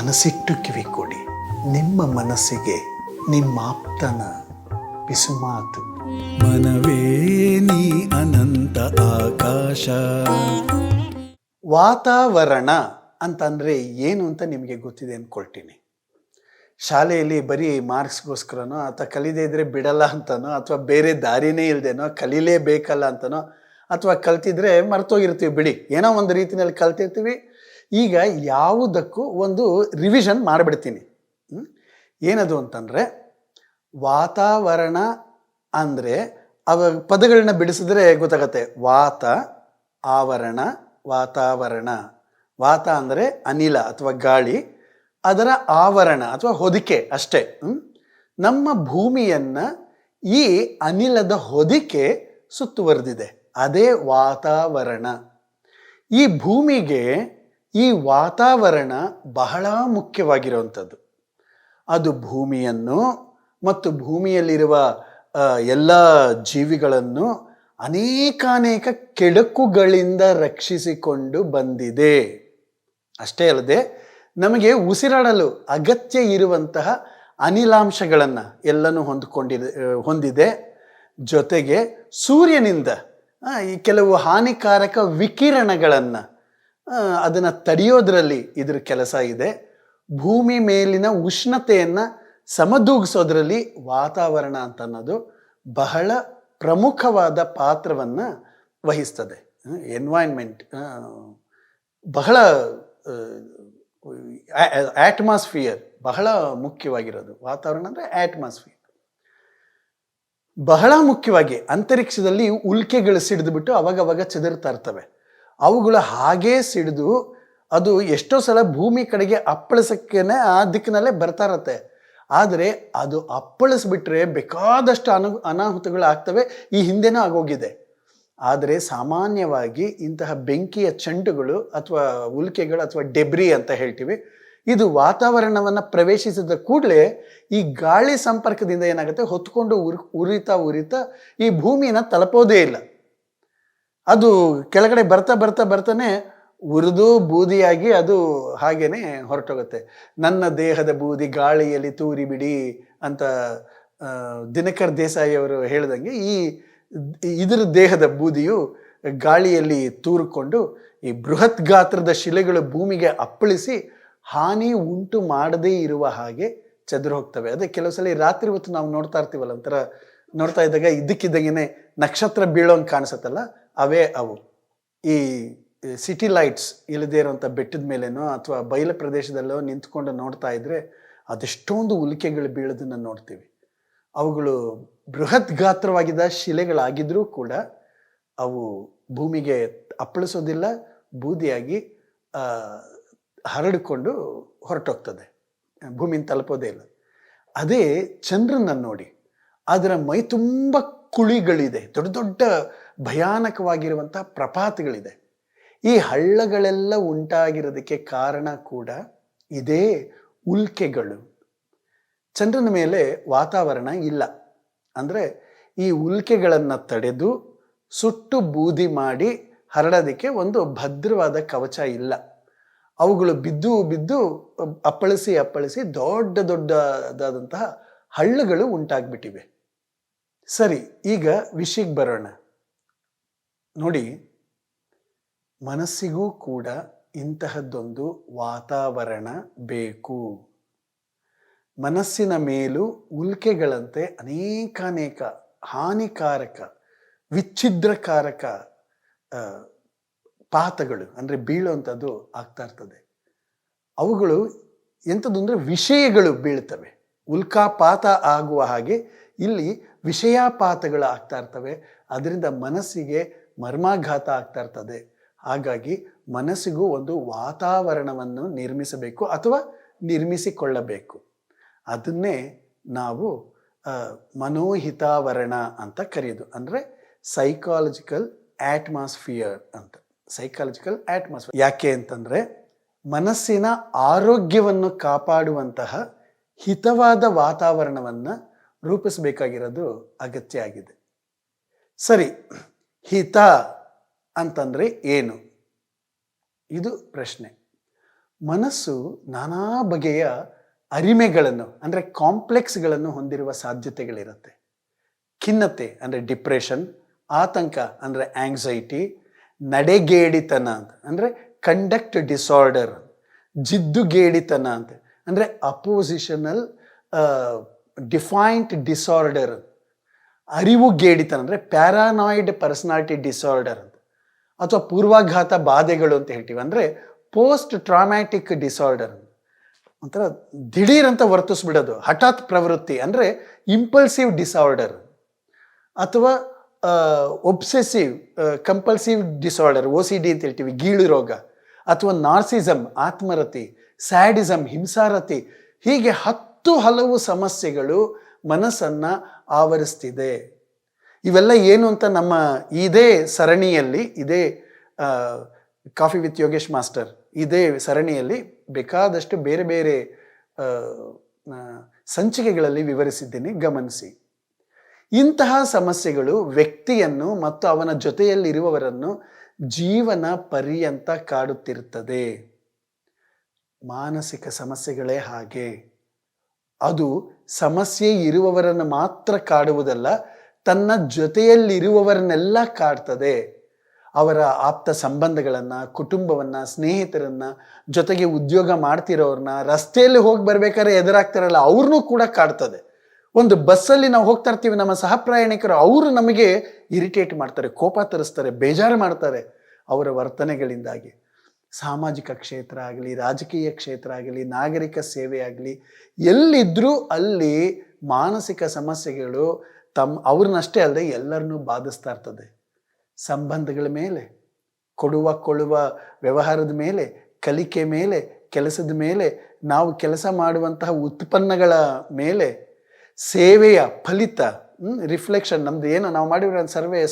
ಮನಸ್ಸಿಟ್ಟು ಕಿವಿ ಕೊಡಿ. ನಿಮ್ಮ ಮನಸ್ಸಿಗೆ ನಿಮ್ಮಾಪ್ತನ ಪಿಸುಮಾತು. ಮನವೇ ನೀ ಅನಂತ ಆಕಾಶ. ವಾತಾವರಣ ಅಂತಂದರೆ ಏನು ಅಂತ ನಿಮಗೆ ಗೊತ್ತಿದೆ ಅಂದ್ಕೊಳ್ತೀನಿ. ಶಾಲೆಯಲ್ಲಿ ಬರೀ ಮಾರ್ಕ್ಸ್ಗೋಸ್ಕರನೋ ಅಥವಾ ಕಲಿದೇ ಇದ್ದರೆ ಬಿಡಲ್ಲ ಅಂತನೋ ಅಥವಾ ಬೇರೆ ದಾರಿನೇ ಇಲ್ಲದೇನೋ ಕಲೀಲೇಬೇಕಲ್ಲ ಅಂತನೋ ಅಥವಾ ಕಲ್ತಿದ್ರೆ ಮರ್ತೋಗಿರ್ತೀವಿ ಬಿಡಿ, ಏನೋ ಒಂದು ರೀತಿಯಲ್ಲಿ ಕಲ್ತಿರ್ತೀವಿ. ಈಗ ಯಾವುದಕ್ಕೂ ಒಂದು ರಿವಿಷನ್ ಮಾಡಿಬಿಡ್ತೀನಿ. ಏನದು ಅಂತಂದರೆ, ವಾತಾವರಣ ಅಂದರೆ ಅವ ಪದಗಳನ್ನ ಬಿಡಿಸಿದ್ರೆ ಗೊತ್ತಾಗತ್ತೆ. ವಾತ ಆವರಣ, ವಾತಾವರಣ. ವಾತ ಅಂದರೆ ಅನಿಲ ಅಥವಾ ಗಾಳಿ, ಅದರ ಆವರಣ ಅಥವಾ ಹೊದಿಕೆ ಅಷ್ಟೇ. ನಮ್ಮ ಭೂಮಿಯನ್ನು ಈ ಅನಿಲದ ಹೊದಿಕೆ ಸುತ್ತುವರೆದಿದೆ, ಅದೇ ವಾತಾವರಣ. ಈ ಭೂಮಿಗೆ ಈ ವಾತಾವರಣ ಬಹಳ ಮುಖ್ಯವಾಗಿರುವಂಥದ್ದು. ಅದು ಭೂಮಿಯನ್ನು ಮತ್ತು ಭೂಮಿಯಲ್ಲಿರುವ ಎಲ್ಲ ಜೀವಿಗಳನ್ನು ಅನೇಕಾನೇಕ ಕೆಡಕುಗಳಿಂದ ರಕ್ಷಿಸಿಕೊಂಡು ಬಂದಿದೆ. ಅಷ್ಟೇ ಅಲ್ಲದೆ ನಮಗೆ ಉಸಿರಾಡಲು ಅಗತ್ಯ ಇರುವಂತಹ ಅನಿಲಾಂಶಗಳನ್ನು ಎಲ್ಲನೂ ಹೊಂದಿದೆ. ಜೊತೆಗೆ ಸೂರ್ಯನಿಂದ ಈ ಕೆಲವು ಹಾನಿಕಾರಕ ವಿಕಿರಣಗಳನ್ನು ಅದನ್ನು ತಡೆಯೋದ್ರಲ್ಲಿ ಇದ್ರ ಕೆಲಸ ಇದೆ. ಭೂಮಿ ಮೇಲಿನ ಉಷ್ಣತೆಯನ್ನು ಸಮದೂಗಿಸೋದ್ರಲ್ಲಿ ವಾತಾವರಣ ಅಂತ ಅನ್ನೋದು ಬಹಳ ಪ್ರಮುಖವಾದ ಪಾತ್ರವನ್ನು ವಹಿಸ್ತದೆ. ಎನ್ವೈರ್ನ್ಮೆಂಟ್ ಬಹಳ ಆಟ್ಮಾಸ್ಫಿಯರ್ ಬಹಳ ಮುಖ್ಯವಾಗಿರೋದು. ವಾತಾವರಣ ಅಂದರೆ ಆಟ್ಮಾಸ್ಫಿಯರ್. ಬಹಳ ಮುಖ್ಯವಾಗಿ ಅಂತರಿಕ್ಷದಲ್ಲಿ ಉಲ್ಕೆಗಳು ಸಿಡಿದುಬಿಟ್ಟು ಅವಾಗವಾಗ ಚೆದರ್ತಾ ಇರ್ತವೆ. ಅವುಗಳು ಹಾಗೇ ಸಿಡಿದು ಅದು ಎಷ್ಟೋ ಸಲ ಭೂಮಿ ಕಡೆಗೆ ಅಪ್ಪಳಿಸಕ್ಕೇನೆ ಆ ದಿಕ್ಕಿನಲ್ಲೇ ಬರ್ತಾ ಇರತ್ತೆ. ಆದರೆ ಅದು ಅಪ್ಪಳಿಸ್ಬಿಟ್ರೆ ಬೇಕಾದಷ್ಟು ಅನಾಹುತಗಳು ಆಗ್ತವೆ. ಈ ಹಿಂದೆನೂ ಆಗೋಗಿದೆ. ಆದರೆ ಸಾಮಾನ್ಯವಾಗಿ ಇಂತಹ ಬೆಂಕಿಯ ಚೆಂಡುಗಳು ಅಥವಾ ಉಲ್ಕೆಗಳು ಅಥವಾ ಡೆಬ್ರಿ ಅಂತ ಹೇಳ್ತೀವಿ, ಇದು ವಾತಾವರಣವನ್ನು ಪ್ರವೇಶಿಸಿದ ಕೂಡಲೇ ಈ ಗಾಳಿ ಸಂಪರ್ಕದಿಂದ ಏನಾಗುತ್ತೆ, ಹೊತ್ಕೊಂಡು ಉರಿತಾ ಈ ಭೂಮಿನ ತಲುಪೋದೇ ಇಲ್ಲ. ಅದು ಕೆಳಗಡೆ ಬರ್ತಾನೆ ಉರಿದು ಬೂದಿಯಾಗಿ ಅದು ಹಾಗೇನೆ ಹೊರಟೋಗುತ್ತೆ. ನನ್ನ ದೇಹದ ಬೂದಿ ಗಾಳಿಯಲ್ಲಿ ತೂರಿ ಬಿಡಿ ಅಂತ ದಿನಕರ್ ದೇಸಾಯಿ ಅವರು ಹೇಳ್ದಂಗೆ ಇದರ ದೇಹದ ಬೂದಿಯು ಗಾಳಿಯಲ್ಲಿ ತೂರಿಕೊಂಡು ಈ ಬೃಹತ್ ಗಾತ್ರದ ಶಿಲೆಗಳು ಭೂಮಿಗೆ ಅಪ್ಪಳಿಸಿ ಹಾನಿ ಉಂಟು ಮಾಡದೇ ಇರುವ ಹಾಗೆ ಚದುರು ಹೋಗ್ತವೆ. ಅದೇ ಕೆಲವು ಸಲ ರಾತ್ರಿ ಹೊತ್ತು ನಾವು ನೋಡ್ತಾ ಇರ್ತೀವಲ್ಲ, ಒಂಥರ ನೋಡ್ತಾ ಇದ್ದಾಗ ಇದ್ದಕ್ಕಿದ್ದಂಗೆ ನಕ್ಷತ್ರ ಬೀಳೋಂಗೆ ಕಾಣಿಸುತ್ತಲ್ಲ, ಅವೇ ಅವು. ಈ ಸಿಟಿ ಲೈಟ್ಸ್ ಇಲ್ಲದೇ ಇರುವಂಥ ಬೆಟ್ಟದ ಮೇಲೇನೋ ಅಥವಾ ಬಯಲು ಪ್ರದೇಶದಲ್ಲೋ ನಿಂತ್ಕೊಂಡು ನೋಡ್ತಾ ಇದ್ರೆ ಅದೆಷ್ಟೊಂದು ಉಲ್ಕೆಗಳು ಬೀಳೋದನ್ನು ನೋಡ್ತೀವಿ. ಅವುಗಳು ಬೃಹತ್ ಗಾತ್ರವಾಗಿದ್ದ ಶಿಲೆಗಳಾಗಿದ್ರೂ ಕೂಡ ಅವು ಭೂಮಿಗೆ ಅಪ್ಪಳಿಸೋದಿಲ್ಲ, ಬೂದಿಯಾಗಿ ಹರಡಿಕೊಂಡು ಹೊರಟೋಗ್ತದೆ, ಭೂಮಿನ ತಲುಪೋದೇ ಇಲ್ಲ. ಅದೇ ಚಂದ್ರನ ನೋಡಿ, ಅದರ ಮೈ ತುಂಬ ಕುಳಿಗಳಿದೆ, ದೊಡ್ಡ ದೊಡ್ಡ ಭಯಾನಕವಾಗಿರುವಂಥ ಪ್ರಪಾತಗಳಿದೆ. ಈ ಹಳ್ಳಗಳೆಲ್ಲ ಉಂಟಾಗಿರೋದಕ್ಕೆ ಕಾರಣ ಕೂಡ ಇದೇ ಉಲ್ಕೆಗಳು. ಚಂದ್ರನ ಮೇಲೆ ವಾತಾವರಣ ಇಲ್ಲ. ಅಂದರೆ ಈ ಉಲ್ಕೆಗಳನ್ನು ತಡೆದು ಸುಟ್ಟು ಬೂದಿ ಮಾಡಿ ಹರಡೋದಕ್ಕೆ ಒಂದು ಭದ್ರವಾದ ಕವಚ ಇಲ್ಲ. ಅವುಗಳು ಬಿದ್ದು ಅಪ್ಪಳಿಸಿ ದೊಡ್ಡದಾದಂತಹ ಹಳ್ಳಗಳು ಉಂಟಾಗ್ಬಿಟ್ಟಿವೆ. ಸರಿ, ಈಗ ವಿಷಯಕ್ಕೆ ಬರೋಣ. ನೋಡಿ, ಮನಸ್ಸಿಗೂ ಕೂಡ ಇಂತಹದ್ದೊಂದು ವಾತಾವರಣ ಬೇಕು. ಮನಸ್ಸಿನ ಮೇಲೂ ಉಲ್ಕೆಗಳಂತೆ ಅನೇಕಾನೇಕ ಹಾನಿಕಾರಕ ವಿಚ್ಛಿದ್ರಕಾರಕ ಪಾತಗಳು ಅಂದರೆ ಬೀಳುವಂಥದ್ದು ಆಗ್ತಾ ಇರ್ತದೆ. ಅವುಗಳು ಎಂಥದ್ದು ಅಂದರೆ ವಿಷಯಗಳು ಬೀಳ್ತವೆ. ಉಲ್ಕಾಪಾತ ಆಗುವ ಹಾಗೆ ಇಲ್ಲಿ ವಿಷಯಾಪಾತಗಳು ಆಗ್ತಾ ಇರ್ತವೆ. ಅದರಿಂದ ಮನಸ್ಸಿಗೆ ಮರ್ಮಾಘಾತ ಆಗ್ತಾ ಇರ್ತದೆ. ಹಾಗಾಗಿ ಮನಸ್ಸಿಗೂ ಒಂದು ವಾತಾವರಣವನ್ನು ನಿರ್ಮಿಸಬೇಕು ಅಥವಾ ನಿರ್ಮಿಸಿಕೊಳ್ಳಬೇಕು. ಅದನ್ನೇ ನಾವು ಮನೋಹಿತಾವರಣ ಅಂತ ಕರೆಯೋದು. ಅಂದರೆ ಸೈಕಾಲಜಿಕಲ್ ಆಟ್ಮಾಸ್ಫಿಯರ್ ಅಂತ. ಸೈಕಾಲಜಿಕಲ್ ಆಟ್ಮಾಸ್ಫಿಯರ್ ಯಾಕೆ ಅಂತಂದರೆ, ಮನಸ್ಸಿನ ಆರೋಗ್ಯವನ್ನು ಕಾಪಾಡುವಂತಹ ಹಿತವಾದ ವಾತಾವರಣವನ್ನು ರೂಪಿಸಬೇಕಾಗಿರೋದು ಅಗತ್ಯ ಆಗಿದೆ. ಸರಿ, ಹಿತ ಅಂತಂದರೆ ಏನು? ಇದು ಪ್ರಶ್ನೆ. ಮನಸ್ಸು ನಾನಾ ಬಗೆಯ ಅರಿಮೆಗಳನ್ನು ಅಂದರೆ ಕಾಂಪ್ಲೆಕ್ಸ್ಗಳನ್ನು ಹೊಂದಿರುವ ಸಾಧ್ಯತೆಗಳಿರುತ್ತೆ. ಖಿನ್ನತೆ ಅಂದರೆ ಡಿಪ್ರೆಷನ್, ಆತಂಕ ಅಂದರೆ ಆಂಗ್ಸೈಟಿ, ನಡೆಗೇಡಿತನ ಅಂತ ಅಂದರೆ ಕಂಡಕ್ಟ್ ಡಿಸಾರ್ಡರ್, ಜಿದ್ದುಗೇಡಿತನ ಅಂತ ಅಂದರೆ ಅಪೋಸಿಷನಲ್ ಡಿಫೈನ್ಡ್ ಡಿಸಾರ್ಡರ್, ಅರಿವುಗೇಡಿತನ ಅಂದರೆ ಪ್ಯಾರಾನಾಯ್ಡ್ ಪರ್ಸನಾಲಿಟಿ ಡಿಸಾರ್ಡರ್ ಅಂತ, ಅಥವಾ ಪೂರ್ವಾಘಾತ ಬಾಧೆಗಳು ಅಂತ ಹೇಳ್ತೀವಿ ಅಂದರೆ ಪೋಸ್ಟ್ ಟ್ರಾಮ್ಯಾಟಿಕ್ ಡಿಸಾರ್ಡರ್, ಒಂಥರ ದಿಢೀರಂತ ವರ್ತಿಸ್ಬಿಡೋದು, ಹಠಾತ್ ಪ್ರವೃತ್ತಿ ಅಂದರೆ ಇಂಪಲ್ಸಿವ್ ಡಿಸಾರ್ಡರ್, ಅಥವಾ ಒಬ್ಸೆಸಿವ್ ಕಂಪಲ್ಸಿವ್ ಡಿಸಾರ್ಡರ್ OCD ಅಂತ ಹೇಳ್ತೀವಿ, ಗೀಳು ರೋಗ, ಅಥವಾ ನಾರ್ಸಿಸಮ್ ಆತ್ಮರತಿ, ಸ್ಯಾಡಿಸಮ್ ಹಿಂಸಾರತಿ, ಹೀಗೆ 10 ಹಲವು ಸಮಸ್ಯೆಗಳು ಮನಸ್ಸನ್ನು ಆವರಿಸ್ತಿದೆ. ಇವೆಲ್ಲ ಏನು ಅಂತ ನಮ್ಮ ಇದೇ ಸರಣಿಯಲ್ಲಿ, ಇದೇ ಕಾಫಿ ವಿತ್ ಯೋಗೇಶ್ ಮಾಸ್ಟರ್ ಇದೇ ಸರಣಿಯಲ್ಲಿ ಬೇಕಾದಷ್ಟು ಬೇರೆ ಬೇರೆ ಸಂಚಿಕೆಗಳಲ್ಲಿ ವಿವರಿಸಿದ್ದೀನಿ, ಗಮನಿಸಿ. ಇಂತಹ ಸಮಸ್ಯೆಗಳು ವ್ಯಕ್ತಿಯನ್ನು ಮತ್ತು ಅವನ ಜೊತೆಯಲ್ಲಿರುವವರನ್ನು ಜೀವನ ಪರ್ಯಂತ ಕಾಡುತ್ತಿರುತ್ತದೆ. ಮಾನಸಿಕ ಸಮಸ್ಯೆಗಳೇ ಹಾಗೆ. ಅದು ಸಮಸ್ಯೆ ಇರುವವರನ್ನು ಮಾತ್ರ ಕಾಡುವುದಲ್ಲ, ತನ್ನ ಜೊತೆಯಲ್ಲಿರುವವರನ್ನೆಲ್ಲ ಕಾಡ್ತದೆ. ಅವರ ಆಪ್ತ ಸಂಬಂಧಗಳನ್ನು, ಕುಟುಂಬವನ್ನು, ಸ್ನೇಹಿತರನ್ನು, ಜೊತೆಗೆ ಉದ್ಯೋಗ ಮಾಡ್ತಿರೋರನ್ನ, ರಸ್ತೆಯಲ್ಲಿ ಹೋಗಿ ಬರ್ಬೇಕಾದ್ರೆ ಎದುರಾಗ್ತಾರಲ್ಲ ಅವ್ರನ್ನೂ ಕೂಡ ಕಾಡ್ತದೆ. ಒಂದು ಬಸ್ಸಲ್ಲಿ ನಾವು ಹೋಗ್ತಾ ಇರ್ತೀವಿ, ನಮ್ಮ ಸಹ ಪ್ರಯಾಣಿಕರು ಅವರು ನಮಗೆ ಇರಿಟೇಟ್ ಮಾಡ್ತಾರೆ, ಕೋಪ ತರಿಸ್ತಾರೆ, ಬೇಜಾರು ಮಾಡ್ತಾರೆ ಅವರ ವರ್ತನೆಗಳಿಂದಾಗಿ. ಸಾಮಾಜಿಕ ಕ್ಷೇತ್ರ ಆಗಲಿ, ರಾಜಕೀಯ ಕ್ಷೇತ್ರ ಆಗಲಿ, ನಾಗರಿಕ ಸೇವೆ ಆಗಲಿ, ಎಲ್ಲಿದ್ದರೂ ಅಲ್ಲಿ ಮಾನಸಿಕ ಸಮಸ್ಯೆಗಳು ಅವ್ರನ್ನಷ್ಟೇ ಅಲ್ಲದೆ ಎಲ್ಲರನ್ನೂ ಬಾಧಿಸ್ತಾ ಇರ್ತದೆ. ಸಂಬಂಧಗಳ ಮೇಲೆ, ಕೊಳ್ಳುವ ವ್ಯವಹಾರದ ಮೇಲೆ, ಕಲಿಕೆ ಮೇಲೆ, ಕೆಲಸದ ಮೇಲೆ, ನಾವು ಕೆಲಸ ಮಾಡುವಂತಹ ಉತ್ಪನ್ನಗಳ ಮೇಲೆ, ಸೇವೆಯ ಫಲಿತ ರಿಫ್ಲೆಕ್ಷನ್, ನಮ್ದು ಏನು ನಾವು ಮಾಡಿರೋ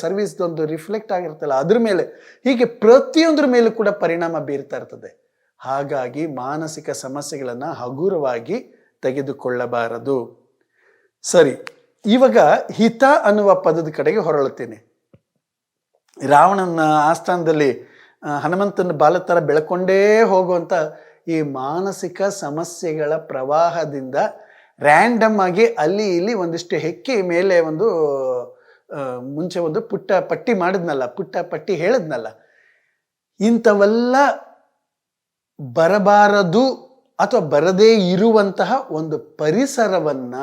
ಸರ್ವಿಸ್ದೊಂದು ರಿಫ್ಲೆಕ್ಟ್ ಆಗಿರ್ತಲ್ಲ ಅದ್ರ ಮೇಲೆ, ಹೀಗೆ ಪ್ರತಿಯೊಂದ್ರ ಮೇಲೂ ಕೂಡ ಪರಿಣಾಮ ಬೀರ್ತಾ ಇರ್ತದೆ. ಹಾಗಾಗಿ ಮಾನಸಿಕ ಸಮಸ್ಯೆಗಳನ್ನು ಹಗುರವಾಗಿ ತೆಗೆದುಕೊಳ್ಳಬಾರದು. ಸರಿ, ಇವಾಗ ಹಿತ ಅನ್ನುವ ಪದದ ಕಡೆಗೆ ಹೊರಳುತ್ತೇನೆ. ರಾವಣನ ಆಸ್ಥಾನದಲ್ಲಿ ಹನುಮಂತನ ಬಾಲತರ ಬೆಳಕೊಂಡೇ ಹೋಗುವಂಥ ಈ ಮಾನಸಿಕ ಸಮಸ್ಯೆಗಳ ಪ್ರವಾಹದಿಂದ ರ್ಯಾಂಡಮ್ ಆಗಿ ಅಲ್ಲಿ ಇಲ್ಲಿ ಒಂದಿಷ್ಟು ಹೆಕ್ಕಿ ಮೇಲೆ ಒಂದು ಮುಂಚೆ ಒಂದು ಪುಟ್ಟ ಪಟ್ಟಿ ಮಾಡಿದ್ನಲ್ಲ, ಪುಟ್ಟ ಪಟ್ಟಿ ಹೇಳಿದ್ನಲ್ಲ, ಇಂಥವೆಲ್ಲ ಬರಬಾರದು ಅಥವಾ ಬರದೇ ಇರುವಂತಹ ಒಂದು ಪರಿಸರವನ್ನ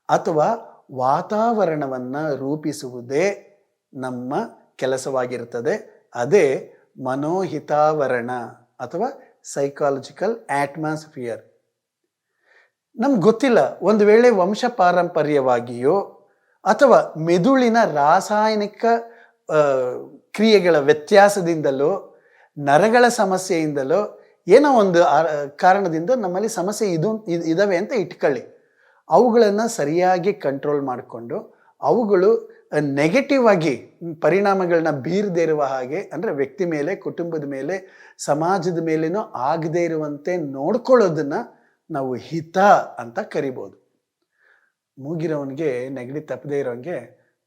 ಅಥವಾ ವಾತಾವರಣವನ್ನ ರೂಪಿಸುವುದೇ ನಮ್ಮ ಕೆಲಸವಾಗಿರುತ್ತದೆ. ಅದೇ ಮನೋಹಿತಾವರಣ ಅಥವಾ ಸೈಕಾಲಜಿಕಲ್ ಆಟ್ಮಾಸ್ಫಿಯರ್. ನಮ್ಗೆ ಗೊತ್ತಿಲ್ಲ, ಒಂದು ವೇಳೆ ವಂಶ ಪಾರಂಪರ್ಯವಾಗಿಯೋ ಅಥವಾ ಮೆದುಳಿನ ರಾಸಾಯನಿಕ ಕ್ರಿಯೆಗಳ ವ್ಯತ್ಯಾಸದಿಂದಲೋ, ನರಗಳ ಸಮಸ್ಯೆಯಿಂದಲೋ, ಏನೋ ಒಂದು ಕಾರಣದಿಂದ ನಮ್ಮಲ್ಲಿ ಸಮಸ್ಯೆ ಇದಾವೆ ಅಂತ ಇಟ್ಕೊಳ್ಳಿ. ಅವುಗಳನ್ನು ಸರಿಯಾಗಿ ಕಂಟ್ರೋಲ್ ಮಾಡಿಕೊಂಡು ಅವುಗಳು ನೆಗೆಟಿವ್ ಆಗಿ ಪರಿಣಾಮಗಳನ್ನ ಬೀರದೇ ಇರುವ ಹಾಗೆ, ಅಂದರೆ ವ್ಯಕ್ತಿ ಮೇಲೆ, ಕುಟುಂಬದ ಮೇಲೆ, ಸಮಾಜದ ಮೇಲೇನೋ ಆಗದೇ ಇರುವಂತೆ ನೋಡ್ಕೊಳ್ಳೋದನ್ನ ನಾವು ಹಿತ ಅಂತ ಕರಿಬೋದು. ಮೂಗಿರೋವನಿಗೆ ನೆಗಡಿ ತಪ್ಪದೇ ಇರೋಂಗೆ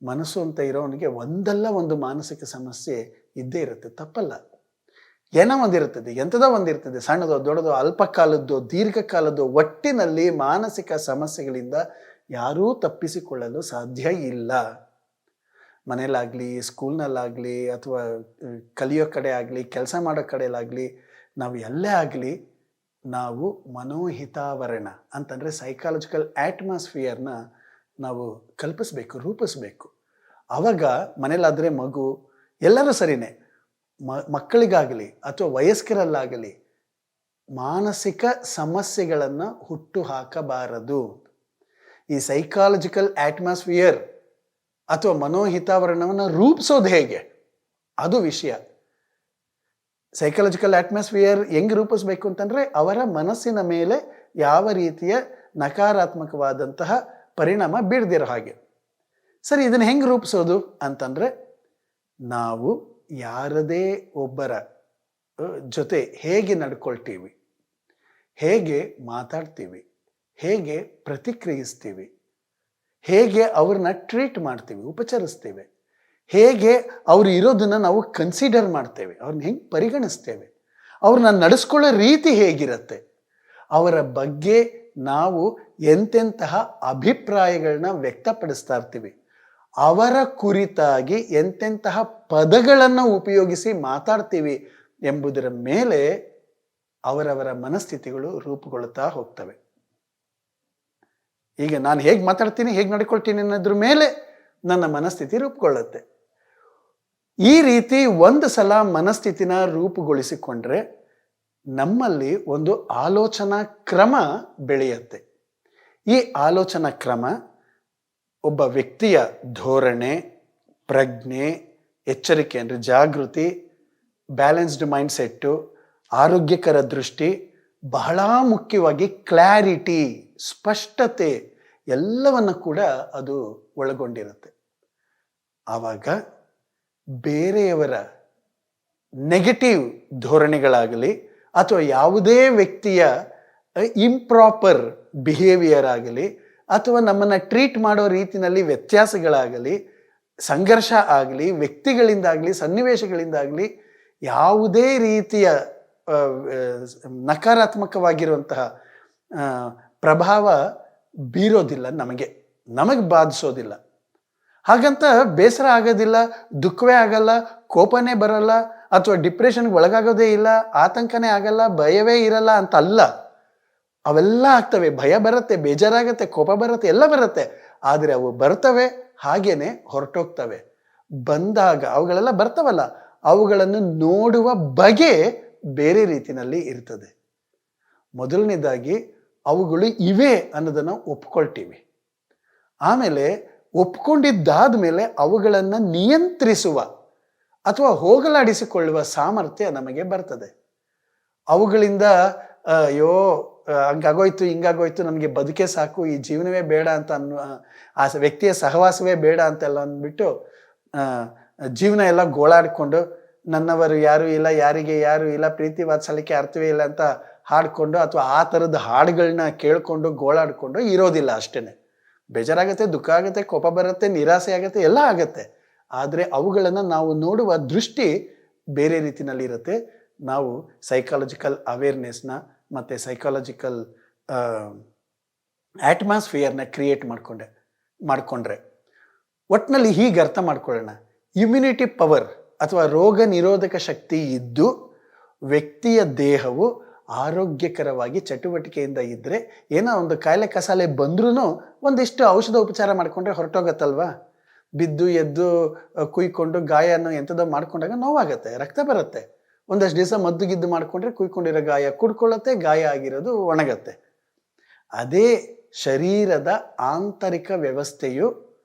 ಮನಸ್ಸು ಅಂತ ಇರೋವನಿಗೆ ಒಂದಲ್ಲ ಒಂದು ಮಾನಸಿಕ ಸಮಸ್ಯೆ ಇದ್ದೇ ಇರುತ್ತೆ, ತಪ್ಪಲ್ಲ. ಏನೋ ಒಂದಿರುತ್ತದೆ, ಎಂಥದೋ ಒಂದಿರ್ತದೆ, ಸಣ್ಣದೋ ದೊಡ್ಡದೋ, ಅಲ್ಪಕಾಲದ್ದೋ ದೀರ್ಘಕಾಲದ್ದೋ, ಒಟ್ಟಿನಲ್ಲಿ ಮಾನಸಿಕ ಸಮಸ್ಯೆಗಳಿಂದ ಯಾರೂ ತಪ್ಪಿಸಿಕೊಳ್ಳಲು ಸಾಧ್ಯ ಇಲ್ಲ. ಮನೇಲಾಗಲಿ, ಸ್ಕೂಲ್ನಲ್ಲಾಗಲಿ, ಅಥವಾ ಕಲಿಯೋ ಕಡೆ ಆಗಲಿ, ಕೆಲಸ ಮಾಡೋ ಕಡೆಯಲ್ಲಾಗಲಿ, ನಾವು ಎಲ್ಲೇ ಆಗಲಿ ನಾವು ಮನೋಹಿತಾವರಣ ಅಂತಂದರೆ ಸೈಕಾಲಜಿಕಲ್ ಆಟ್ಮಾಸ್ಫಿಯರ್ನ ನಾವು ಕಲ್ಪಿಸ್ಬೇಕು, ರೂಪಿಸ್ಬೇಕು. ಆವಾಗ ಮನೇಲಾದರೆ ಮಗು, ಎಲ್ಲರೂ ಸರಿನೇ, ಮಕ್ಕಳಿಗಾಗಲಿ ಅಥವಾ ವಯಸ್ಕರಲ್ಲಾಗಲಿ ಮಾನಸಿಕ ಸಮಸ್ಯೆಗಳನ್ನು ಹುಟ್ಟು ಹಾಕಬಾರದು. ಈ ಸೈಕಾಲಜಿಕಲ್ ಆಟ್ಮಾಸ್ಫಿಯರ್ ಅಥವಾ ಮನೋಹಿತಾವರಣವನ್ನು ರೂಪಿಸೋದು ಹೇಗೆ, ಅದು ವಿಷಯ. ಸೈಕಾಲಜಿಕಲ್ ಆಟ್ಮಾಸ್ಫಿಯರ್ ಹೆಂಗೆ ರೂಪಿಸ್ಬೇಕು ಅಂತಂದರೆ ಅವರ ಮನಸ್ಸಿನ ಮೇಲೆ ಯಾವ ರೀತಿಯ ನಕಾರಾತ್ಮಕವಾದಂತಹ ಪರಿಣಾಮ ಬೀಳದಿರೋ ಹಾಗೆ. ಸರಿ, ಇದನ್ನು ಹೆಂಗೆ ರೂಪಿಸೋದು ಅಂತಂದರೆ, ನಾವು ಯಾರದೇ ಒಬ್ಬರ ಜೊತೆ ಹೇಗೆ ನಡ್ಕೊಳ್ತೀವಿ, ಹೇಗೆ ಮಾತಾಡ್ತೀವಿ, ಹೇಗೆ ಪ್ರತಿಕ್ರಿಯಿಸ್ತೀವಿ, ಹೇಗೆ ಅವ್ರನ್ನ ಟ್ರೀಟ್ ಮಾಡ್ತೀವಿ, ಉಪಚರಿಸ್ತೇವೆ, ಹೇಗೆ ಅವರು ಇರೋದನ್ನು ನಾವು ಕನ್ಸಿಡರ್ ಮಾಡ್ತೇವೆ, ಅವ್ರನ್ನ ಹೆಂಗೆ ಪರಿಗಣಿಸ್ತೇವೆ, ಅವ್ರನ್ನ ನಡೆಸ್ಕೊಳ್ಳೋ ರೀತಿ ಹೇಗಿರುತ್ತೆ, ಅವರ ಬಗ್ಗೆ ನಾವು ಎಂತೆಂತಹ ಅಭಿಪ್ರಾಯಗಳನ್ನ ವ್ಯಕ್ತಪಡಿಸ್ತಾ ಇರ್ತೀವಿ, ಅವರ ಕುರಿತಾಗಿ ಎಂತೆಂತಹ ಪದಗಳನ್ನು ಉಪಯೋಗಿಸಿ ಮಾತಾಡ್ತೀವಿ ಎಂಬುದರ ಮೇಲೆ ಅವರವರ ಮನಸ್ಥಿತಿಗಳು ರೂಪುಗೊಳ್ಳುತ್ತಾ ಹೋಗ್ತವೆ. ಈಗ ನಾನು ಹೇಗೆ ಮಾತಾಡ್ತೀನಿ, ಹೇಗೆ ನಡ್ಕೊಳ್ತೀನಿ ಅನ್ನೋದ್ರ ಮೇಲೆ ನನ್ನ ಮನಸ್ಥಿತಿ ರೂಪುಗೊಳ್ಳುತ್ತೆ. ಈ ರೀತಿ ಒಂದು ಸಲ ಮನಸ್ಥಿತಿನ ರೂಪುಗೊಳಿಸಿಕೊಂಡ್ರೆ ನಮ್ಮಲ್ಲಿ ಒಂದು ಆಲೋಚನಾ ಕ್ರಮ ಬೆಳೆಯುತ್ತೆ. ಈ ಆಲೋಚನಾ ಕ್ರಮ ಒಬ್ಬ ವ್ಯಕ್ತಿಯ ಧೋರಣೆ, ಪ್ರಜ್ಞೆ, ಎಚ್ಚರಿಕೆ ಅಂದರೆ ಜಾಗೃತಿ, ಬ್ಯಾಲೆನ್ಸ್ಡ್ ಮೈಂಡ್ ಸೆಟ್ಟು, ಆರೋಗ್ಯಕರ ದೃಷ್ಟಿ, ಬಹಳ ಮುಖ್ಯವಾಗಿ ಕ್ಲಾರಿಟಿ, ಸ್ಪಷ್ಟತೆ ಎಲ್ಲವನ್ನು ಕೂಡ ಅದು ಒಳಗೊಂಡಿರುತ್ತೆ. ಆವಾಗ ಬೇರೆಯವರ ನೆಗೆಟಿವ್ ಧೋರಣೆಗಳಾಗಲಿ ಅಥವಾ ಯಾವುದೇ ವ್ಯಕ್ತಿಯ ಇಂಪ್ರಾಪರ್ ಬಿಹೇವಿಯರ್ ಆಗಲಿ ಅಥವಾ ನಮ್ಮನ್ನು ಟ್ರೀಟ್ ಮಾಡೋ ರೀತಿಯಲ್ಲಿ ವ್ಯತ್ಯಾಸಗಳಾಗಲಿ, ಸಂಘರ್ಷ ಆಗಲಿ, ವ್ಯಕ್ತಿಗಳಿಂದಾಗಲಿ, ಸನ್ನಿವೇಶಗಳಿಂದಾಗಲಿ ಯಾವುದೇ ರೀತಿಯ ನಕಾರಾತ್ಮಕವಾಗಿರುವಂತಹ ಪ್ರಭಾವ ಬೀರೋದಿಲ್ಲ, ನಮಗೆ ಬಾಧಿಸೋದಿಲ್ಲ. ಹಾಗಂತ ಬೇಸರ ಆಗೋದಿಲ್ಲ, ದುಃಖವೇ ಆಗಲ್ಲ, ಕೋಪನೇ ಬರಲ್ಲ, ಅಥವಾ ಡಿಪ್ರೆಷನ್ಗೆ ಒಳಗಾಗೋದೇ ಇಲ್ಲ, ಆತಂಕನೇ ಆಗಲ್ಲ, ಭಯವೇ ಇರಲ್ಲ ಅಂತ ಅಲ್ಲ. ಅವೆಲ್ಲ ಆಗ್ತವೆ. ಭಯ ಬರುತ್ತೆ, ಬೇಜಾರಾಗತ್ತೆ, ಕೋಪ ಬರುತ್ತೆ, ಎಲ್ಲ ಬರುತ್ತೆ. ಆದರೆ ಅವು ಬರ್ತವೆ, ಹಾಗೇನೆ ಹೊರಟೋಗ್ತವೆ. ಬಂದಾಗ ಅವುಗಳೆಲ್ಲ ಬರ್ತವಲ್ಲ, ಅವುಗಳನ್ನು ನೋಡುವ ಬಗೆ ಬೇರೆ ರೀತಿಯಲ್ಲಿ ಇರ್ತದೆ. ಮೊದಲನೇದಾಗಿ ಅವುಗಳು ಇವೆ ಅನ್ನೋದನ್ನು ಒಪ್ಕೊಳ್ತೀವಿ. ಆಮೇಲೆ ಒಪ್ಕೊಂಡಿದ್ದಾದ ಮೇಲೆ ಅವುಗಳನ್ನು ನಿಯಂತ್ರಿಸುವ ಅಥವಾ ಹೋಗಲಾಡಿಸಿಕೊಳ್ಳುವ ಸಾಮರ್ಥ್ಯ ನಮಗೆ ಬರ್ತದೆ. ಅವುಗಳಿಂದ ಅಯ್ಯೋ ಹಂಗಾಗೋಯ್ತು, ಹಿಂಗಾಗೋಯ್ತು, ನಮಗೆ ಬದುಕೇ ಸಾಕು, ಈ ಜೀವನವೇ ಬೇಡ ಅಂತ ಆ ವ್ಯಕ್ತಿಯ ಸಹವಾಸವೇ ಬೇಡ ಅಂತೆಲ್ಲ ಅಂದ್ಬಿಟ್ಟು ಜೀವನ ಎಲ್ಲ ಗೋಳಾಡಿಕೊಂಡು ನನ್ನವರು ಯಾರೂ ಇಲ್ಲ, ಯಾರಿಗೆ ಯಾರು ಇಲ್ಲ, ಪ್ರೀತಿ ವಾತ್ಸಲ್ಯಕ್ಕೆ ಅರ್ಥವೇ ಇಲ್ಲ ಅಂತ ಹಾಡ್ಕೊಂಡು ಅಥವಾ ಆ ಥರದ ಹಾಡುಗಳನ್ನ ಕೇಳಿಕೊಂಡು ಗೋಳಾಡಿಕೊಂಡು ಇರೋದಿಲ್ಲ. ಅಷ್ಟೇ ಬೇಜಾರಾಗುತ್ತೆ, ದುಃಖ ಆಗುತ್ತೆ, ಕೋಪ ಬರುತ್ತೆ, ನಿರಾಸೆ ಆಗುತ್ತೆ, ಎಲ್ಲ ಆಗುತ್ತೆ. ಆದರೆ ಅವುಗಳನ್ನು ನಾವು ನೋಡುವ ದೃಷ್ಟಿ ಬೇರೆ ರೀತಿಯಲ್ಲಿ ಇರುತ್ತೆ. ನಾವು ಸೈಕಾಲಜಿಕಲ್ ಅವೇರ್ನೆಸ್ನ ಮತ್ತು ಸೈಕಾಲಜಿಕಲ್ ಆಟ್ಮಾಸ್ಫಿಯರ್ನ ಕ್ರಿಯೇಟ್ ಮಾಡಿಕೊಂಡ್ರೆ ಒಟ್ಟಿನಲ್ಲಿ ಹೀಗೆ ಅರ್ಥ ಮಾಡ್ಕೊಳ್ಳೋಣ. ಇಮ್ಯುನಿಟಿ ಪವರ್ ಅಥವಾ ರೋಗ ನಿರೋಧಕ ಶಕ್ತಿ ಇದ್ದು ವ್ಯಕ್ತಿಯ ದೇಹವು ಆರೋಗ್ಯಕರವಾಗಿ ಚಟುವಟಿಕೆಯಿಂದ ಇದ್ದರೆ ಏನೋ ಒಂದು ಕಾಯಿಲೆ ಕಸಾಲೆ ಬಂದ್ರೂ ಒಂದಿಷ್ಟು ಔಷಧ ಉಪಚಾರ ಮಾಡಿಕೊಂಡ್ರೆ ಹೊರಟೋಗತ್ತಲ್ವಾ. ಬಿದ್ದು ಎದ್ದು ಕುಯ್ಕೊಂಡು ಗಾಯನ ಎಂಥದೋ ಮಾಡ್ಕೊಂಡಾಗ ನೋವಾಗತ್ತೆ, ರಕ್ತ ಬರುತ್ತೆ. ಒಂದಷ್ಟು ದಿವಸ ಮದ್ದು ಗಿದ್ದು ಮಾಡಿಕೊಂಡ್ರೆ ಕುಯ್ಕೊಂಡಿರೋ ಗಾಯ ಕುಡ್ಕೊಳ್ಳುತ್ತೆ, ಗಾಯ ಆಗಿರೋದು ಒಣಗತ್ತೆ. ಅದೇ ಶರೀರದ ಆಂತರಿಕ ವ್ಯವಸ್ಥೆಯು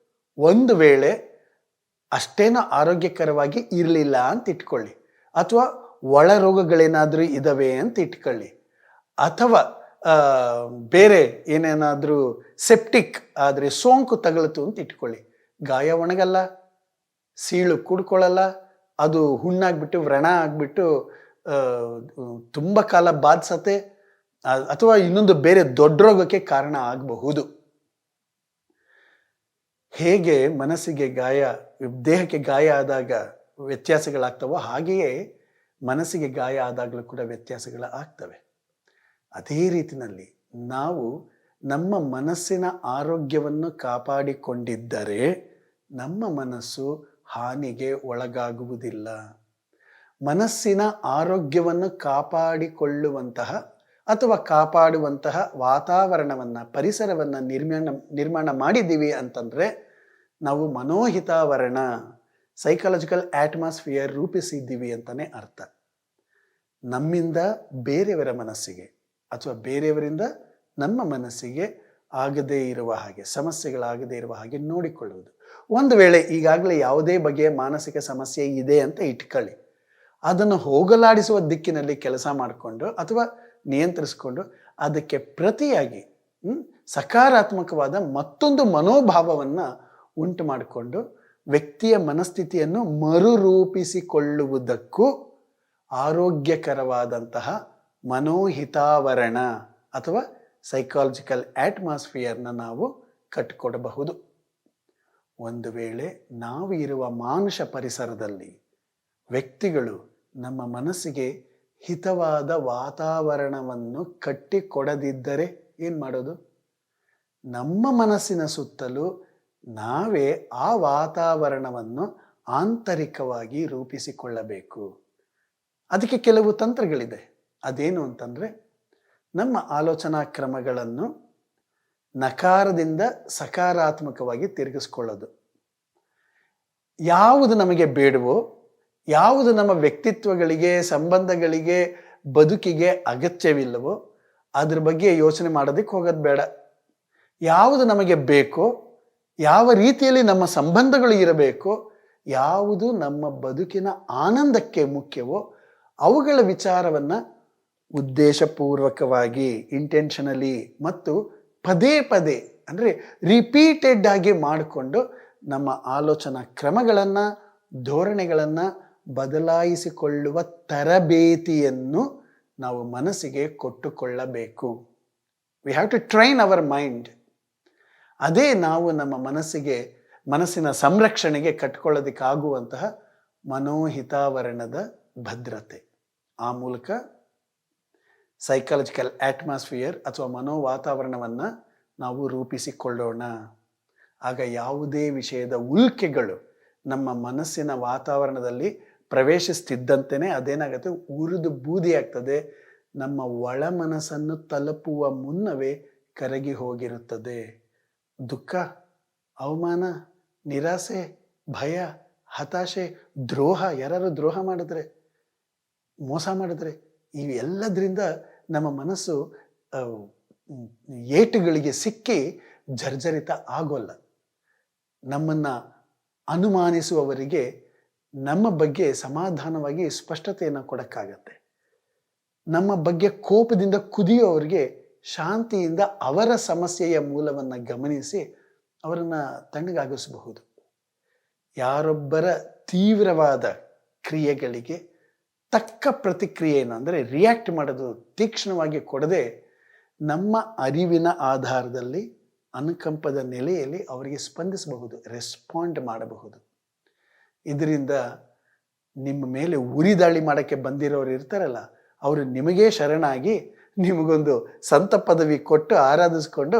ಒಂದು ವೇಳೆ ಅಷ್ಟೇನೋ ಆರೋಗ್ಯಕರವಾಗಿ ಇರಲಿಲ್ಲ ಅಂತ ಇಟ್ಕೊಳ್ಳಿ, ಅಥವಾ ಒಳ ರೋಗಗಳೇನಾದರೂ ಇದ್ದಾವೆ ಅಂತ ಇಟ್ಕೊಳ್ಳಿ, ಅಥವಾ ಬೇರೆ ಏನೇನಾದರೂ ಸೆಪ್ಟಿಕ್ ಆದರೆ ಸೋಂಕು ತಗಲಿತು ಅಂತ ಇಟ್ಕೊಳ್ಳಿ, ಗಾಯ ಒಣಗಲ್ಲ, ಸೀಳು ಕೂಡ್ಕೊಳ್ಳಲ್ಲ, ಅದು ಹುಣ್ಣಾಗ್ಬಿಟ್ಟು ವ್ರಣ ಆಗಿಬಿಟ್ಟು ತುಂಬ ಕಾಲ ಬಾಧಿಸತ್ತೆ, ಅಥವಾ ಇನ್ನೊಂದು ಬೇರೆ ದೊಡ್ಡ ರೋಗಕ್ಕೆ ಕಾರಣ ಆಗಬಹುದು. ಹೇಗೆ ಮನಸ್ಸಿಗೆ ಗಾಯ, ದೇಹಕ್ಕೆ ಗಾಯ ಆದಾಗ ವ್ಯತ್ಯಾಸಗಳಾಗ್ತವೋ ಹಾಗೆಯೇ ಮನಸ್ಸಿಗೆ ಗಾಯ ಆದಾಗಲೂ ಕೂಡ ವ್ಯತ್ಯಾಸಗಳು ಆಗ್ತವೆ. ಅದೇ ರೀತಿಯಲ್ಲಿ ನಾವು ನಮ್ಮ ಮನಸ್ಸಿನ ಆರೋಗ್ಯವನ್ನು ಕಾಪಾಡಿಕೊಂಡಿದ್ದರೆ ನಮ್ಮ ಮನಸ್ಸು ಹಾನಿಗೆ ಒಳಗಾಗುವುದಿಲ್ಲ. ಮನಸ್ಸಿನ ಆರೋಗ್ಯವನ್ನು ಕಾಪಾಡಿಕೊಳ್ಳುವಂತಹ ಅಥವಾ ಕಾಪಾಡುವಂತಹ ವಾತಾವರಣವನ್ನು, ಪರಿಸರವನ್ನು ನಿರ್ಮಾಣ ಮಾಡಿದ್ದೀವಿ ಅಂತಂದರೆ ನಾವು ಮನೋಹಿತಾವರಣ, ಸೈಕಾಲಜಿಕಲ್ ಆಟ್ಮಾಸ್ಫಿಯರ್ ರೂಪಿಸಿದ್ದೀವಿ ಅಂತಲೇ ಅರ್ಥ. ನಮ್ಮಿಂದ ಬೇರೆಯವರ ಮನಸ್ಸಿಗೆ ಅಥವಾ ಬೇರೆಯವರಿಂದ ನಮ್ಮ ಮನಸ್ಸಿಗೆ ಆಗದೇ ಇರುವ ಹಾಗೆ, ಸಮಸ್ಯೆಗಳಾಗದೇ ಇರುವ ಹಾಗೆ ನೋಡಿಕೊಳ್ಳುವುದು. ಒಂದು ವೇಳೆ ಈಗಾಗಲೇ ಯಾವುದೇ ಬಗೆಯ ಮಾನಸಿಕ ಸಮಸ್ಯೆ ಇದೆ ಅಂತ ಇಟ್ಕೊಳ್ಳಿ, ಅದನ್ನು ಹೋಗಲಾಡಿಸುವ ದಿಕ್ಕಿನಲ್ಲಿ ಕೆಲಸ ಮಾಡಿಕೊಂಡು ಅಥವಾ ನಿಯಂತ್ರಿಸಿಕೊಂಡು ಅದಕ್ಕೆ ಪ್ರತಿಯಾಗಿ ಸಕಾರಾತ್ಮಕವಾದ ಮತ್ತೊಂದು ಮನೋಭಾವವನ್ನು ಉಂಟು ಮಾಡಿಕೊಂಡು ವ್ಯಕ್ತಿಯ ಮನಸ್ಥಿತಿಯನ್ನು ಮರುರೂಪಿಸಿಕೊಳ್ಳುವುದಕ್ಕೂ ಆರೋಗ್ಯಕರವಾದಂತಹ ಮನೋಹಿತಾವರಣ ಅಥವಾ ಸೈಕಾಲಜಿಕಲ್ ಆಟ್ಮಾಸ್ಫಿಯರ್ನ ನಾವು ಕಟ್ಟಿಕೊಡಬಹುದು. ಒಂದು ವೇಳೆ ನಾವು ಇರುವ ಮಾನುಷ ಪರಿಸರದಲ್ಲಿ ವ್ಯಕ್ತಿಗಳು ನಮ್ಮ ಮನಸ್ಸಿಗೆ ಹಿತವಾದ ವಾತಾವರಣವನ್ನು ಕಟ್ಟಿಕೊಡದಿದ್ದರೆ ಏನು ಮಾಡೋದು? ನಮ್ಮ ಮನಸ್ಸಿನ ಸುತ್ತಲೂ ನಾವೇ ಆ ವಾತಾವರಣವನ್ನು ಆಂತರಿಕವಾಗಿ ರೂಪಿಸಿಕೊಳ್ಳಬೇಕು. ಅದಕ್ಕೆ ಕೆಲವು ತಂತ್ರಗಳಿದೆ. ಅದೇನು ಅಂತಂದರೆ, ನಮ್ಮ ಆಲೋಚನಾ ಕ್ರಮಗಳನ್ನು ನಕಾರದಿಂದ ಸಕಾರಾತ್ಮಕವಾಗಿ ತಿರುಗಿಸ್ಕೊಳ್ಳೋದು. ಯಾವುದು ನಮಗೆ ಬೇಡವೋ, ಯಾವುದು ನಮ್ಮ ವ್ಯಕ್ತಿತ್ವಗಳಿಗೆ, ಸಂಬಂಧಗಳಿಗೆ, ಬದುಕಿಗೆ ಅಗತ್ಯವಿಲ್ಲವೋ ಅದ್ರ ಬಗ್ಗೆ ಯೋಚನೆ ಮಾಡೋದಕ್ಕೆ ಹೋಗೋದು ಬೇಡ. ಯಾವುದು ನಮಗೆ ಬೇಕೋ, ಯಾವ ರೀತಿಯಲ್ಲಿ ನಮ್ಮ ಸಂಬಂಧಗಳು ಇರಬೇಕೋ, ಯಾವುದು ನಮ್ಮ ಬದುಕಿನ ಆನಂದಕ್ಕೆ ಮುಖ್ಯವೋ ಅವುಗಳ ವಿಚಾರವನ್ನು ಉದ್ದೇಶಪೂರ್ವಕವಾಗಿ, ಇಂಟೆನ್ಷನಲಿ ಮತ್ತು ಪದೇ ಪದೇ ಅಂದರೆ ರಿಪೀಟೆಡ್ ಆಗಿ ಮಾಡಿಕೊಂಡು ನಮ್ಮ ಆಲೋಚನಾ ಕ್ರಮಗಳನ್ನು, ಧೋರಣೆಗಳನ್ನು ಬದಲಾಯಿಸಿಕೊಳ್ಳುವ ತರಬೇತಿಯನ್ನು ನಾವು ಮನಸ್ಸಿಗೆ ಕೊಟ್ಟುಕೊಳ್ಳಬೇಕು. We have to train our mind. ಅದೇ ನಾವು ನಮ್ಮ ಮನಸ್ಸಿನ ಸಂರಕ್ಷಣೆಗೆ ಕಟ್ಕೊಳ್ಳೋದಕ್ಕಾಗುವಂತಹ ಮನೋಹಿತಾವರಣದ ಭದ್ರತೆ. ಆ ಮೂಲಕ ಸೈಕಾಲಜಿಕಲ್ ಅಟ್ಮಾಸ್ಫಿಯರ್ ಅಥವಾ ಮನೋವಾತಾವರಣವನ್ನು ನಾವು ರೂಪಿಸಿಕೊಳ್ಳೋಣ. ಆಗ ಯಾವುದೇ ವಿಷಯದ ಉಲ್ಕೆಗಳು ನಮ್ಮ ಮನಸ್ಸಿನ ವಾತಾವರಣದಲ್ಲಿ ಪ್ರವೇಶಿಸ್ತಿದ್ದಂತೆಯೇ ಅದೇನಾಗುತ್ತೆ, ಉರಿದು ಬೂದಿ ಆಗ್ತದೆ. ನಮ್ಮ ಒಳ ಮನಸ್ಸನ್ನು ತಲುಪುವ ಮುನ್ನವೇ ಕರಗಿ ಹೋಗಿರುತ್ತದೆ. ದುಃಖ, ಅವಮಾನ, ನಿರಾಸೆ, ಭಯ, ಹತಾಶೆ, ದ್ರೋಹ, ಯಾರು ದ್ರೋಹ ಮಾಡಿದ್ರೆ, ಮೋಸ ಮಾಡಿದ್ರೆ, ಇವೆಲ್ಲದರಿಂದ ನಮ್ಮ ಮನಸ್ಸು ಏಟುಗಳಿಗೆ ಸಿಕ್ಕಿ ಜರ್ಜರಿತ ಆಗೋಲ್ಲ. ನಮ್ಮನ್ನು ಅನುಮಾನಿಸುವವರಿಗೆ ನಮ್ಮ ಬಗ್ಗೆ ಸಮಾಧಾನವಾಗಿ ಸ್ಪಷ್ಟತೆಯನ್ನು ಕೊಡೋಕ್ಕಾಗತ್ತೆ. ನಮ್ಮ ಬಗ್ಗೆ ಕೋಪದಿಂದ ಕುದಿಯೋವರಿಗೆ ಶಾಂತಿಯಿಂದ ಅವರ ಸಮಸ್ಯೆಯ ಮೂಲವನ್ನು ಗಮನಿಸಿ ಅವರನ್ನು ತಣ್ಣಗಾಗಿಸಬಹುದು. ಯಾರೊಬ್ಬರ ತೀವ್ರವಾದ ಕ್ರಿಯೆಗಳಿಗೆ ತಕ್ಕ ಪ್ರತಿಕ್ರಿಯೆಯನ್ನು ಅಂದರೆ ರಿಯಾಕ್ಟ್ ಮಾಡೋದು ತೀಕ್ಷ್ಣವಾಗಿ ಕೊಡದೆ ನಮ್ಮ ಅರಿವಿನ ಆಧಾರದಲ್ಲಿ ಅನುಕಂಪದ ನೆಲೆಯಲ್ಲಿ ಅವರಿಗೆ ಸ್ಪಂದಿಸಬಹುದು, ರೆಸ್ಪಾಂಡ್ ಮಾಡಬಹುದು. ಇದರಿಂದ ನಿಮ್ಮ ಮೇಲೆ ಉರಿದಾಳಿ ಮಾಡೋಕ್ಕೆ ಬಂದಿರೋರು ಇರ್ತಾರಲ್ಲ, ಅವರು ನಿಮಗೇ ಶರಣಾಗಿ ನಿಮಗೊಂದು ಸಂತ ಪದವಿ ಕೊಟ್ಟು ಆರಾಧಿಸ್ಕೊಂಡು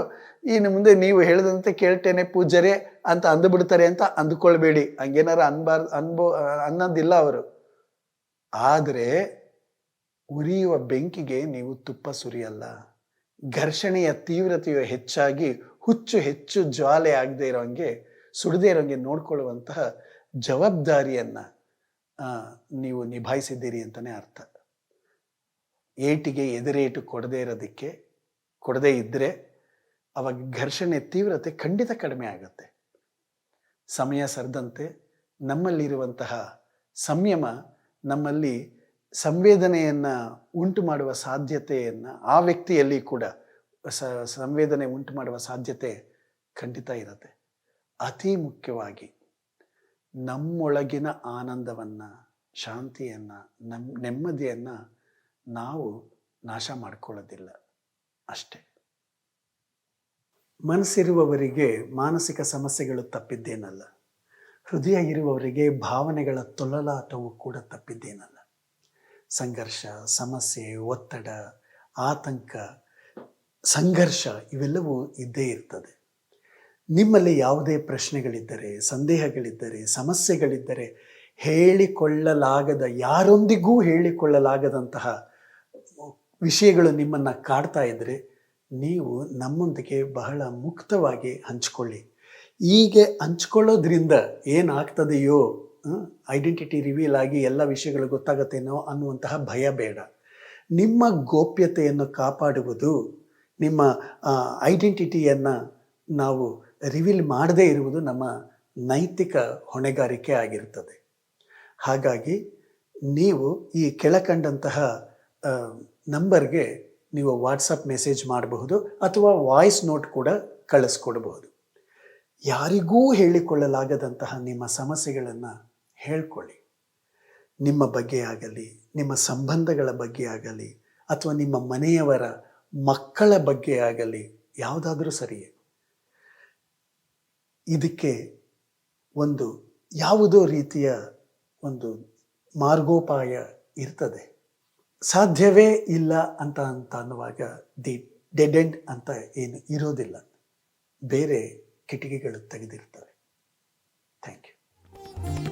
ಇನ್ನು ಮುಂದೆ ನೀವು ಹೇಳಿದಂತೆ ಕೇಳ್ತೇನೆ ಪೂಜ್ಯರೇ ಅಂತ ಅಂದುಬಿಡ್ತಾರೆ ಅಂತ ಅಂದುಕೊಳ್ಬೇಡಿ. ಹಂಗೇನಾರು ಅನ್ನೋದಿಲ್ಲ ಅವರು. ಆದರೆ ಉರಿಯುವ ಬೆಂಕಿಗೆ ನೀವು ತುಪ್ಪ ಸುರಿಯಲ್ಲ. ಘರ್ಷಣೆಯ ತೀವ್ರತೆಯು ಹೆಚ್ಚಾಗಿ ಹೆಚ್ಚು ಜ್ವಾಲೆ ಆಗದೆ ಇರೋಂಗೆ, ಸುಡದೇ ಇರೋಂಗೆ ನೋಡ್ಕೊಳ್ಳುವಂತಹ ಜವಾಬ್ದಾರಿಯನ್ನು ನೀವು ನಿಭಾಯಿಸಿದ್ದೀರಿ ಅಂತಲೇ ಅರ್ಥ. ಏಟಿಗೆ ಎದುರೇಟು ಕೊಡದೇ ಇದ್ದರೆ ಅವಾಗ ಘರ್ಷಣೆ ತೀವ್ರತೆ ಖಂಡಿತ ಕಡಿಮೆ ಆಗುತ್ತೆ. ಸಮಯ ಸರಿದಂತೆ ನಮ್ಮಲ್ಲಿರುವಂತಹ ಸಂಯಮ ನಮ್ಮಲ್ಲಿ ಸಂವೇದನೆಯನ್ನು ಉಂಟು ಮಾಡುವ ಸಾಧ್ಯತೆಯನ್ನು, ಆ ವ್ಯಕ್ತಿಯಲ್ಲಿ ಕೂಡ ಸಂವೇದನೆ ಉಂಟು ಮಾಡುವ ಸಾಧ್ಯತೆ ಖಂಡಿತ ಇರುತ್ತೆ. ಅತಿ ಮುಖ್ಯವಾಗಿ ನಮ್ಮೊಳಗಿನ ಆನಂದವನ್ನು, ಶಾಂತಿಯನ್ನು, ನೆಮ್ಮದಿಯನ್ನು ನಾವು ನಾಶ ಮಾಡಿಕೊಳ್ಳೋದಿಲ್ಲ ಅಷ್ಟೇ. ಮನಸ್ಸಿರುವವರಿಗೆ ಮಾನಸಿಕ ಸಮಸ್ಯೆಗಳು ತಪ್ಪಿದ್ದೇನಲ್ಲ. ಹೃದಯ ಇರುವವರಿಗೆ ಭಾವನೆಗಳ ತೊಳಲಾಟವು ಕೂಡ ತಪ್ಪಿದ್ದೇನಲ್ಲ. ಸಂಘರ್ಷ, ಸಮಸ್ಯೆ, ಒತ್ತಡ, ಆತಂಕ, ಸಂಘರ್ಷ ಇವೆಲ್ಲವೂ ಇದ್ದೇ ಇರ್ತದೆ. ನಿಮ್ಮಲ್ಲಿ ಯಾವುದೇ ಪ್ರಶ್ನೆಗಳಿದ್ದರೆ, ಸಂದೇಹಗಳಿದ್ದರೆ, ಸಮಸ್ಯೆಗಳಿದ್ದರೆ, ಯಾರೊಂದಿಗೂ ಹೇಳಿಕೊಳ್ಳಲಾಗದಂತಹ ವಿಷಯಗಳು ನಿಮ್ಮನ್ನು ಕಾಡ್ತಾ ಇದ್ದರೆ ನೀವು ನಮ್ಮೊಂದಿಗೆ ಬಹಳ ಮುಕ್ತವಾಗಿ ಹಂಚ್ಕೊಳ್ಳಿ. ಹೀಗೆ ಹಂಚ್ಕೊಳ್ಳೋದ್ರಿಂದ ಏನಾಗ್ತದೆಯೋ, ಐಡೆಂಟಿಟಿ ರಿವೀಲ್ ಆಗಿ ಎಲ್ಲ ವಿಷಯಗಳು ಗೊತ್ತಾಗತ್ತೇನೋ ಅನ್ನುವಂತಹ ಭಯ ಬೇಡ. ನಿಮ್ಮ ಗೋಪ್ಯತೆಯನ್ನು ಕಾಪಾಡುವುದು, ನಿಮ್ಮ ಐಡೆಂಟಿಟಿಯನ್ನು ನಾವು ರಿವೀಲ್ ಮಾಡದೇ ಇರುವುದು ನಮ್ಮ ನೈತಿಕ ಹೊಣೆಗಾರಿಕೆ ಆಗಿರ್ತದೆ. ಹಾಗಾಗಿ ನೀವು ಈ ಕೆಳಕಂಡಂತಹ ನಂಬರ್ಗೆ ನೀವು ವಾಟ್ಸಪ್ ಮೆಸೇಜ್ ಮಾಡಬಹುದು ಅಥವಾ ವಾಯ್ಸ್ ನೋಟ್ ಕೂಡ ಕಳಿಸ್ಕೊಡ್ಬಹುದು. ಯಾರಿಗೂ ಹೇಳಿಕೊಳ್ಳಲಾಗದಂತಹ ನಿಮ್ಮ ಸಮಸ್ಯೆಗಳನ್ನು ಹೇಳ್ಕೊಳ್ಳಿ. ನಿಮ್ಮ ಬಗ್ಗೆ ಆಗಲಿ, ನಿಮ್ಮ ಸಂಬಂಧಗಳ ಬಗ್ಗೆ ಆಗಲಿ, ಅಥವಾ ನಿಮ್ಮ ಮನೆಯವರ ಮಕ್ಕಳ ಬಗ್ಗೆ ಆಗಲಿ, ಯಾವುದಾದ್ರೂ ಸರಿಯೇ. ಇದಕ್ಕೆ ಯಾವುದೋ ರೀತಿಯ ಒಂದು ಮಾರ್ಗೋಪಾಯ ಇರ್ತದೆ. ಸಾಧ್ಯವೇ ಇಲ್ಲ ಅಂತ ಅನ್ನುವಾಗ ಡೆಡ್ ಎಂಡ್ ಅಂತ ಏನು ಇರೋದಿಲ್ಲ, ಬೇರೆ ಕಿಟಕಿಗಳು ತೆಗೆದಿರ್ತವೆ. Thank you.